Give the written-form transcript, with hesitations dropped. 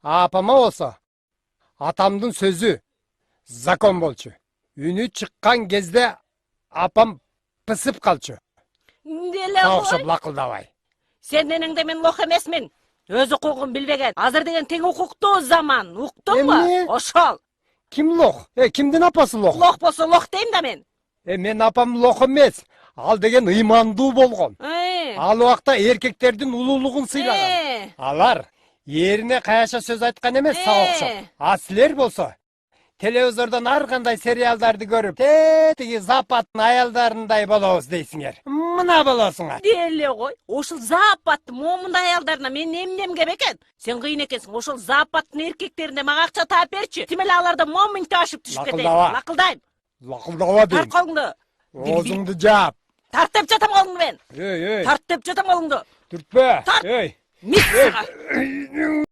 Апама болса, атамдын сөзү закон болчу. Үнү чыккан кезде апам пысып калчу. Деле Окшоп кой. лакылдабай. Сен денеңде мен лох эмесмин. Өз укугун билбеген. Азыр деген тең укуктуу заман. Уктуңбу? Эмне? Ошол. Ким лох? Кимдин апасы лох? Лох болсо лох дейм да мен. Мен апам лох эмес. Ал деген ыймандуу болгон. Ал убакта эркектердин улуулугун сыйлаган. Алар эрине каяша сөз айткан эмес окшоп. А силер болсо телевизордон ар кандай сериалдарды көрүп, тетиги западтын аялдарындай болобуз дейсиңер. Мына болосуңар. Деле кой. Ошол западтын момундай аялдарына мен эмнем бекен? Сен кыйын экенсиң. Ошол западтын эркектерине мага акча таап берчи. Тим эле аларда момент ашып түшүп кетейин. Лакылдайм. Лакылдаба дейм. Тарт колуңду. Оозуңду жаап. Тарт деп жатам колуңду мен. Эй. Тарт деп жатам колуңду. Түртпө. Тарт. Эй. Мис сага.